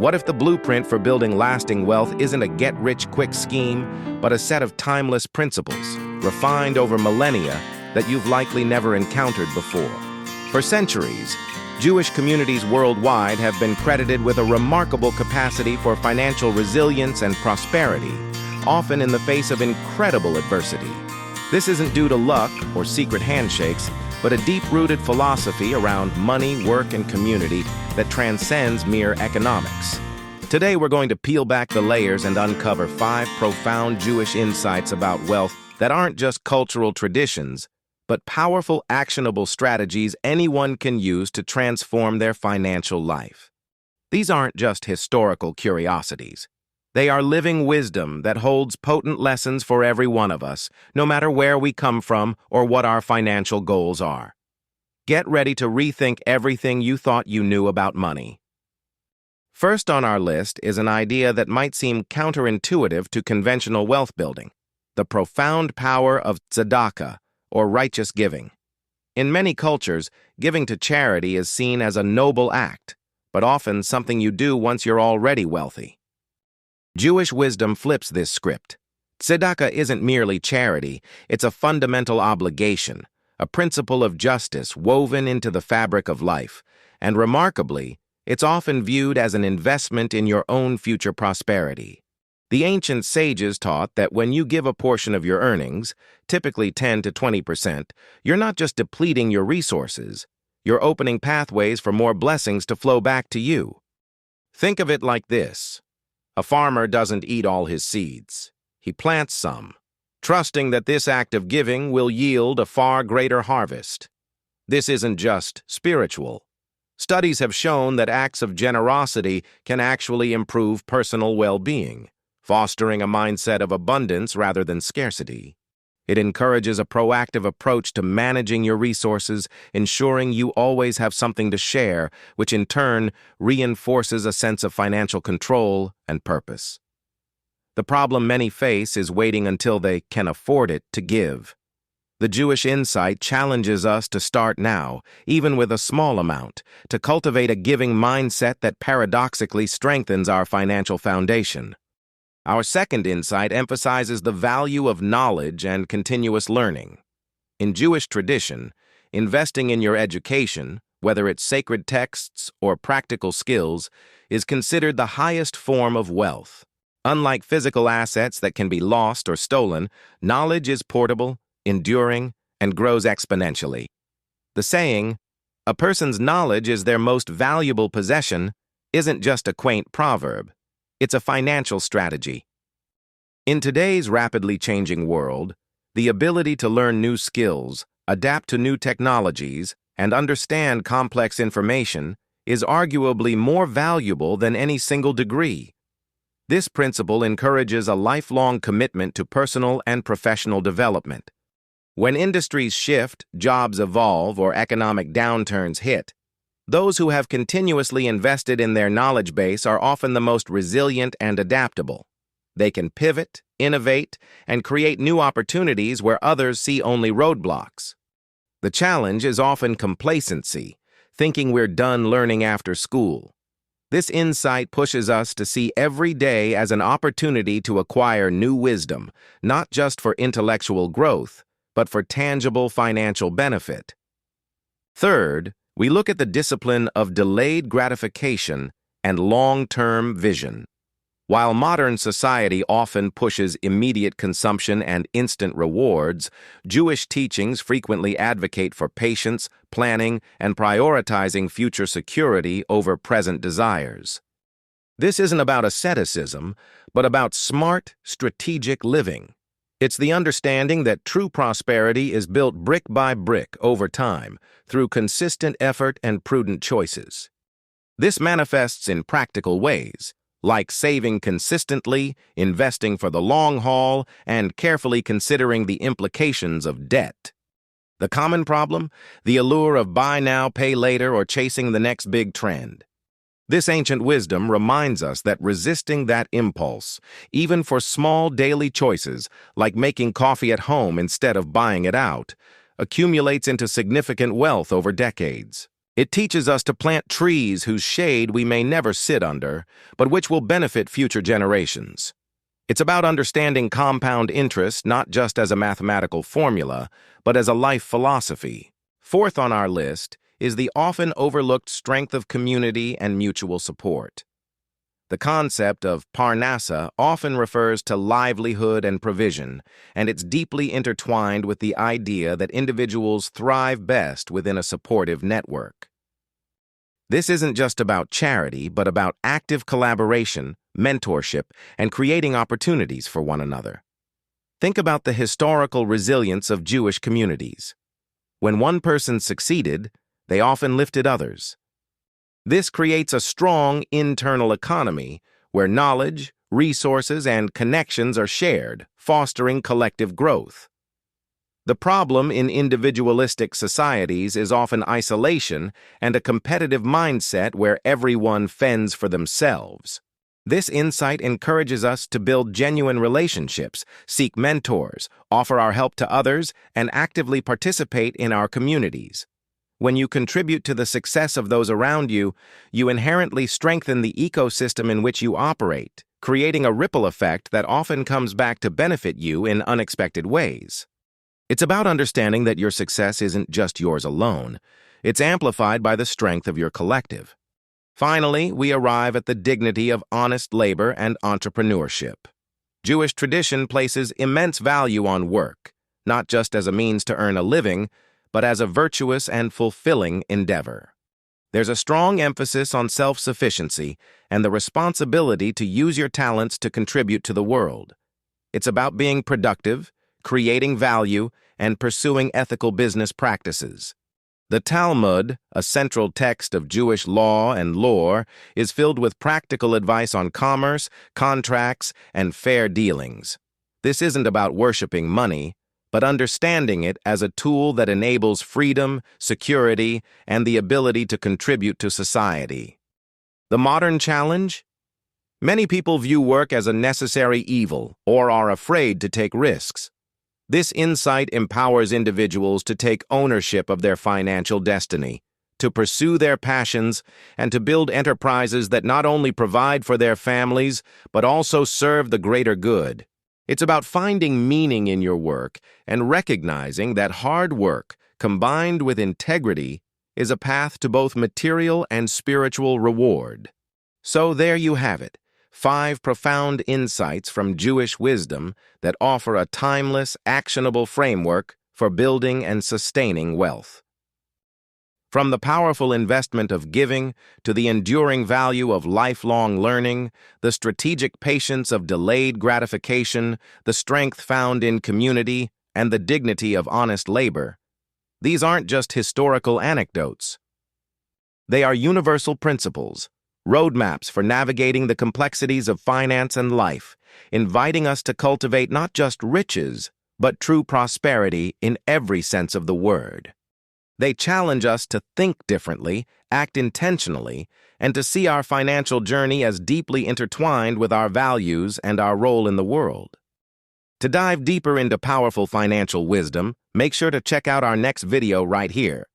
What if the blueprint for building lasting wealth isn't a get-rich-quick scheme, but a set of timeless principles, refined over millennia, that you've likely never encountered before? For centuries, Jewish communities worldwide have been credited with a remarkable capacity for financial resilience and prosperity, often in the face of incredible adversity. This isn't due to luck or secret handshakes, but a deep-rooted philosophy around money, work, and community that transcends mere economics. Today, we're going to peel back the layers and uncover 5 profound Jewish insights about wealth that aren't just cultural traditions, but powerful, actionable strategies anyone can use to transform their financial life. These aren't just historical curiosities. They are living wisdom that holds potent lessons for every one of us, no matter where we come from or what our financial goals are. Get ready to rethink everything you thought you knew about money. First on our list is an idea that might seem counterintuitive to conventional wealth building: the profound power of tzedakah, or righteous giving. In many cultures, giving to charity is seen as a noble act, but often something you do once you're already wealthy. Jewish wisdom flips this script. Tzedakah isn't merely charity, it's a fundamental obligation, a principle of justice woven into the fabric of life, and remarkably, it's often viewed as an investment in your own future prosperity. The ancient sages taught that when you give a portion of your earnings, typically 10 to 20%, you're not just depleting your resources, you're opening pathways for more blessings to flow back to you. Think of it like this. A farmer doesn't eat all his seeds. He plants some, trusting that this act of giving will yield a far greater harvest. This isn't just spiritual. Studies have shown that acts of generosity can actually improve personal well-being, fostering a mindset of abundance rather than scarcity. It encourages a proactive approach to managing your resources, ensuring you always have something to share, which in turn reinforces a sense of financial control and purpose. The problem many face is waiting until they can afford it to give. The Jewish insight challenges us to start now, even with a small amount, to cultivate a giving mindset that paradoxically strengthens our financial foundation. Our second insight emphasizes the value of knowledge and continuous learning. In Jewish tradition, investing in your education, whether it's sacred texts or practical skills, is considered the highest form of wealth. Unlike physical assets that can be lost or stolen, knowledge is portable, enduring, and grows exponentially. The saying, "A person's knowledge is their most valuable possession," isn't just a quaint proverb. It's a financial strategy. In today's rapidly changing world, the ability to learn new skills, adapt to new technologies, and understand complex information is arguably more valuable than any single degree. This principle encourages a lifelong commitment to personal and professional development. When industries shift, jobs evolve, or economic downturns hit, those who have continuously invested in their knowledge base are often the most resilient and adaptable. They can pivot, innovate, and create new opportunities where others see only roadblocks. The challenge is often complacency, thinking we're done learning after school. This insight pushes us to see every day as an opportunity to acquire new wisdom, not just for intellectual growth, but for tangible financial benefit. Third, we look at the discipline of delayed gratification and long-term vision. While modern society often pushes immediate consumption and instant rewards, Jewish teachings frequently advocate for patience, planning, and prioritizing future security over present desires. This isn't about asceticism, but about smart, strategic living. It's the understanding that true prosperity is built brick by brick over time through consistent effort and prudent choices. This manifests in practical ways, like saving consistently, investing for the long haul, and carefully considering the implications of debt. The common problem? The allure of buy now, pay later, or chasing the next big trend. This ancient wisdom reminds us that resisting that impulse, even for small daily choices, like making coffee at home instead of buying it out, accumulates into significant wealth over decades. It teaches us to plant trees whose shade we may never sit under, but which will benefit future generations. It's about understanding compound interest not just as a mathematical formula, but as a life philosophy. Fourth on our list is the often overlooked strength of community and mutual support. The concept of parnasa often refers to livelihood and provision, and it's deeply intertwined with the idea that individuals thrive best within a supportive network. This isn't just about charity, but about active collaboration, mentorship, and creating opportunities for one another. Think about the historical resilience of Jewish communities. When one person succeeded, they often lifted others. This creates a strong internal economy where knowledge, resources, and connections are shared, fostering collective growth. The problem in individualistic societies is often isolation and a competitive mindset where everyone fends for themselves. This insight encourages us to build genuine relationships, seek mentors, offer our help to others, and actively participate in our communities. When you contribute to the success of those around you, you inherently strengthen the ecosystem in which you operate, creating a ripple effect that often comes back to benefit you in unexpected ways. It's about understanding that your success isn't just yours alone. It's amplified by the strength of your collective. Finally, we arrive at the dignity of honest labor and entrepreneurship. Jewish tradition places immense value on work, not just as a means to earn a living, but as a virtuous and fulfilling endeavor. There's a strong emphasis on self-sufficiency and the responsibility to use your talents to contribute to the world. It's about being productive, creating value, and pursuing ethical business practices. The Talmud, a central text of Jewish law and lore, is filled with practical advice on commerce, contracts, and fair dealings. This isn't about worshiping money, but understanding it as a tool that enables freedom, security, and the ability to contribute to society. The modern challenge? Many people view work as a necessary evil or are afraid to take risks. This insight empowers individuals to take ownership of their financial destiny, to pursue their passions, and to build enterprises that not only provide for their families, but also serve the greater good. It's about finding meaning in your work and recognizing that hard work, combined with integrity, is a path to both material and spiritual reward. So there you have it. 5 profound insights from Jewish wisdom that offer a timeless, actionable framework for building and sustaining wealth. From the powerful investment of giving to the enduring value of lifelong learning, the strategic patience of delayed gratification, the strength found in community, and the dignity of honest labor, these aren't just historical anecdotes. They are universal principles, roadmaps for navigating the complexities of finance and life, inviting us to cultivate not just riches, but true prosperity in every sense of the word. They challenge us to think differently, act intentionally, and to see our financial journey as deeply intertwined with our values and our role in the world. To dive deeper into powerful financial wisdom, make sure to check out our next video right here.